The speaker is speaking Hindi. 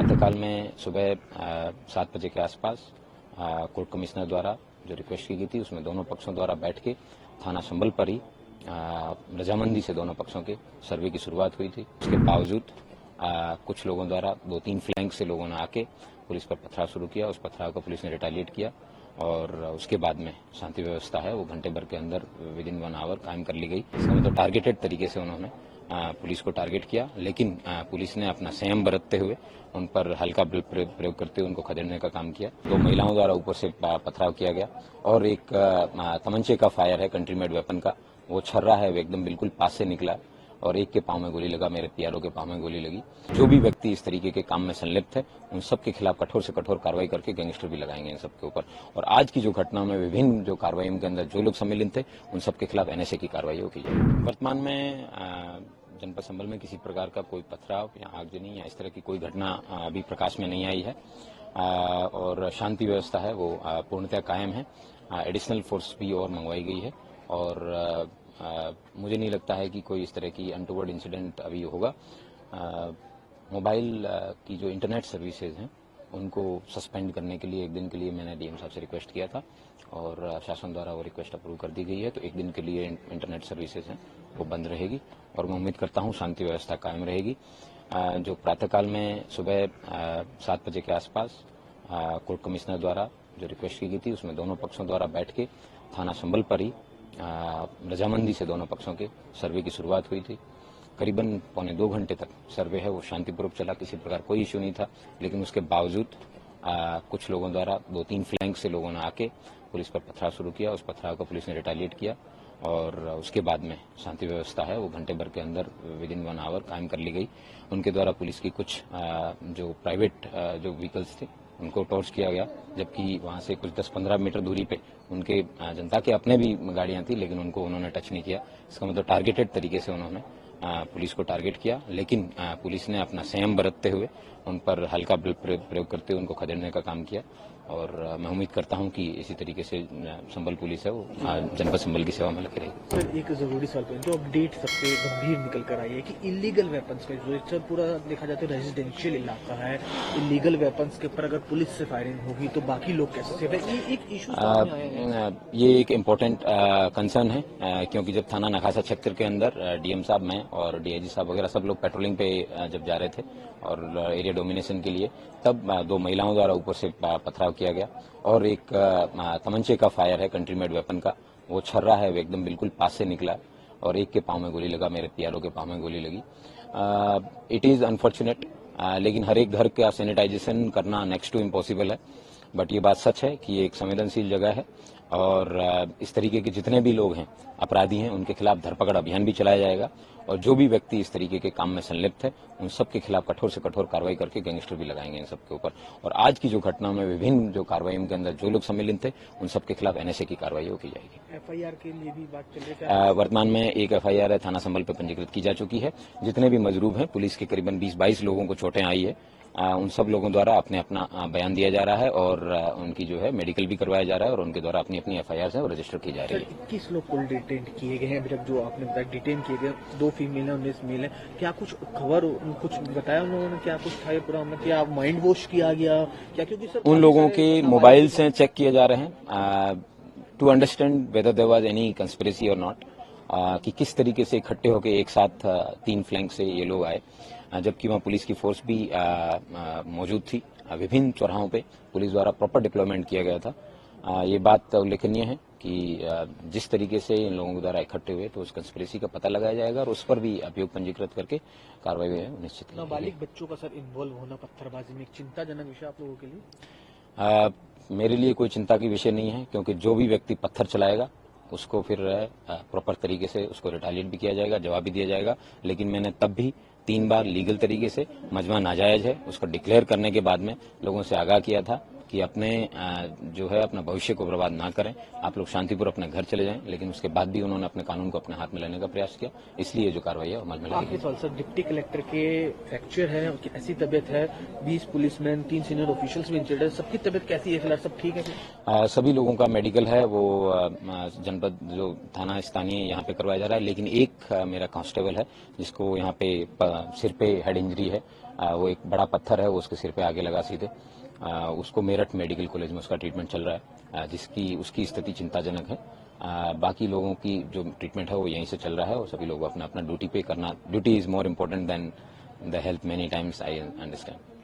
प्रातःकाल में सुबह 7 बजे के आसपास कोर्ट कमिश्नर द्वारा जो रिक्वेस्ट की गई थी उसमें दोनों पक्षों द्वारा बैठ के थाना संबल पर ही रजामंदी से दोनों पक्षों के सर्वे की शुरुआत हुई थी। उसके बावजूद कुछ लोगों द्वारा 2-3 फ्लैंक से लोगों ने आके पुलिस पर पथराव शुरू किया। उस पथराव को पुलिस ने रिटेलिएट किया और उसके बाद में शांति व्यवस्था है वो घंटे भर के अंदर विदिन 1 आवर कायम कर ली गई। इसका मतलब टारगेटेड तरीके से उन्होंने पुलिस को टारगेट किया, लेकिन पुलिस ने अपना संयम बरतते हुए उन पर हल्का बल प्रयोग करते हुए उनको खदेड़ने का काम किया। 2 महिलाओं द्वारा ऊपर से पथराव किया गया और एक तमंचे का फायर है, कंट्री मेड वेपन का, वो छर्रा है, वो एकदम बिल्कुल पास से निकला और एक के पांव में गोली लगा, मेरे पीआरओ के पांव में गोली लगी। जो भी व्यक्ति इस तरीके के काम में संलिप्त है उन सब के खिलाफ कठोर से कठोर कार्रवाई करके गैंगस्टर भी लगाएंगे इन सबके ऊपर। और आज की जो घटना में विभिन्न जो कार्रवाइयों के अंदर जो लोग सम्मिलित थे उन सबके खिलाफ एनएसए की कार्रवाई की जाए। वर्तमान में जनपद संबल में किसी प्रकार का कोई पथराव या आगजनी या इस तरह की कोई घटना अभी प्रकाश में नहीं आई है और शांति व्यवस्था है वो पूर्णतः कायम है। एडिशनल फोर्स भी और मंगवाई गई है और मुझे नहीं लगता है कि कोई इस तरह की अनटूवर्ड इंसिडेंट अभी होगा। मोबाइल की जो इंटरनेट सर्विसेज हैं उनको सस्पेंड करने के लिए 1 दिन के लिए मैंने डीएम साहब से रिक्वेस्ट किया था और शासन द्वारा वो रिक्वेस्ट अप्रूव कर दी गई है। तो 1 दिन के लिए इंटरनेट सर्विसेज हैं वो बंद रहेगी और मैं उम्मीद करता हूँ शांति व्यवस्था कायम रहेगी। जो प्रातःकाल में सुबह 7 बजे के आसपास कोर्ट कमिश्नर द्वारा जो रिक्वेस्ट की गई थी उसमें दोनों पक्षों द्वारा बैठ के थाना संबल पर ही रजामंदी से दोनों पक्षों के सर्वे की शुरुआत हुई थी। करीबन 1.25 घंटे तक सर्वे है वो शांतिपूर्वक चला, किसी प्रकार कोई इश्यू नहीं था, लेकिन उसके बावजूद कुछ लोगों द्वारा 2-3 फ्लैंक से लोगों ने आके पुलिस पर पथराव शुरू किया। उस पथराव को पुलिस ने रिटेलिएट किया और उसके बाद में शांति व्यवस्था है वो घंटे भर के अंदर विदिन 1 आवर कायम कर ली गई। उनके द्वारा पुलिस की कुछ जो प्राइवेट जो व्हीकल्स थे उनको टॉर्च किया गया, जबकि वहां से कुछ 10-15 मीटर दूरी पे उनके जनता के अपने भी गाड़ियां थी, लेकिन उनको उन्होंने टच नहीं किया। इसका मतलब टारगेटेड तरीके से उन्होंने पुलिस को टारगेट किया, लेकिन पुलिस ने अपना संयम बरतते हुए उन पर हल्का बल प्रयोग करते हुए उनको खदेड़ने का काम किया और मैं उम्मीद करता हूं कि इसी तरीके से संबल पुलिस है वो जनपद संबल की सेवा में लगी रहेगी। सर एक जरूरी सवाल जो अपडेट सबसे गंभीर निकल कर आई है कि इलीगल वेपन्स का जो सर पूरा देखा जाए तो रेजिडेंशियल इलाका है, इलीगल वेपन्स के ऊपर अगर पुलिस से फायरिंग होगी तो बाकी लोग कैसे सेफ है, ये एक इशू सामने आया है। ये एक इम्पोर्टेंट कंसर्न है क्योंकि जब थाना नखासा क्षेत्र के अंदर डीएम साहब मैं और डीआईजी साहब वगैरह सब लोग पेट्रोलिंग पे जब जा रहे थे और एरिया डोमिनेशन के लिए, तब 2 महिलाओं द्वारा ऊपर से पथराव किया गया और एक तमंचे का फायर है, कंट्री मेड वेपन का, वो छर्रा है, वो एकदम बिल्कुल पास से निकला और एक के पांव में गोली लगा, मेरे पीआरओ के पांव में गोली लगी। इट इज अनफॉर्चुनेट, लेकिन हर एक घर का सैनिटाइजेशन करना नेक्स्ट टू इम्पॉसिबल है, बट ये बात सच है कि ये एक संवेदनशील जगह है और इस तरीके के जितने भी लोग हैं अपराधी हैं उनके खिलाफ धरपकड़ अभियान भी चलाया जाएगा और जो भी व्यक्ति इस तरीके के काम में संलिप्त है उन सब के खिलाफ कठोर से कठोर कार्रवाई करके गैंगस्टर भी लगाएंगे इन सब के ऊपर। और आज की जो घटना में विभिन्न जो कार्रवाइयों के अंदर जो लोग सम्मिलित थे उन सब के खिलाफ एनएसए की कार्रवाई की जाएगी। एफआईआर के लिए भी बात चल रही है। वर्तमान में एक एफआईआर है थाना संबल पर पंजीकृत की जा चुकी है। जितने भी मजरूब हैं पुलिस के करीबन 20-22 लोगों को चोटें आई है, उन सब लोगों द्वारा अपने अपना बयान दिया जा रहा है और उनकी जो है मेडिकल भी करवाया जा रहा है और उनके द्वारा अपनी अपनी एफआईआर है वो रजिस्टर की जा रही है। 21 लोग कुल डिटेन किए गए हैं अभी तक, जो आपने बताया डिटेन किए गए, 2 फीमेल है 19 मेल है। क्या कुछ खबर कुछ बताया उन्होंने, क्या कुछ था ये पूरा, क्या माइंड वॉश किया गया क्या, क्योंकि सर उन लोगों के मोबाइल से चेक किए जा रहे हैं to understand whether there was any conspiracy और नॉट, कि किस तरीके से इकट्ठे होकर एक साथ 3 फ्लैंक से ये लोग आए, जबकि वहाँ पुलिस की फोर्स भी मौजूद थी। विभिन्न चौराहों पे पुलिस द्वारा प्रॉपर डिप्लॉयमेंट किया गया था। ये बात उल्लेखनीय है कि जिस तरीके से इन लोगों द्वारा इकट्ठे हुए तो उस कंस्पिरेसी का पता लगाया जाएगा और उस पर भी अभियोग पंजीकृत करके कार्रवाई निश्चित की जाएगी। नाबालिग बच्चों का सर इन्वॉल्व होना पत्थरबाजी में एक चिंताजनक विषय आप लोगों के लिए? मेरे लिए कोई चिंता की विषय नहीं है, क्योंकि जो भी व्यक्ति पत्थर चलाएगा उसको फिर प्रॉपर तरीके से उसको रिटेलिएट भी किया जाएगा, जवाब भी दिया जाएगा। लेकिन मैंने तब भी 3 बार लीगल तरीके से मजमा नाजायज है उसको डिक्लेयर करने के बाद में लोगों से आगाह किया था कि अपने जो है अपना भविष्य को बर्बाद ना करें, आप लोग शांतिपूर्वक अपने घर चले जाएं। लेकिन उसके बाद भी उन्होंने अपने कानून को अपने हाथ में लेने का प्रयास किया, इसलिए जो कार्रवाई है अमल में आपके सवाल सर, डिप्टी कलेक्टर के फ्रैक्चर है, ऐसी तबीयत है, 20 पुलिसमैन 3 सीनियर ऑफिशियल्स भी इंजर्ड है, सबकी तबीयत कैसी है फिलहाल, सब ठीक है? सभी लोगों का मेडिकल है वो जनपद जो थाना स्थानीय यहाँ पे करवाया जा रहा है, लेकिन एक मेरा कांस्टेबल है जिसको यहाँ पे सिर पे हेड इंजरी है वो एक बड़ा पत्थर है, वो उसके सिर पे आगे लगा सीधे। उसको मेरठ मेडिकल कॉलेज में उसका ट्रीटमेंट चल रहा है, जिसकी उसकी स्थिति चिंताजनक है। बाकी लोगों की जो ट्रीटमेंट है वो यहीं से चल रहा है और सभी लोग अपना अपना ड्यूटी पे करना, duty is more important then the health many times I understand.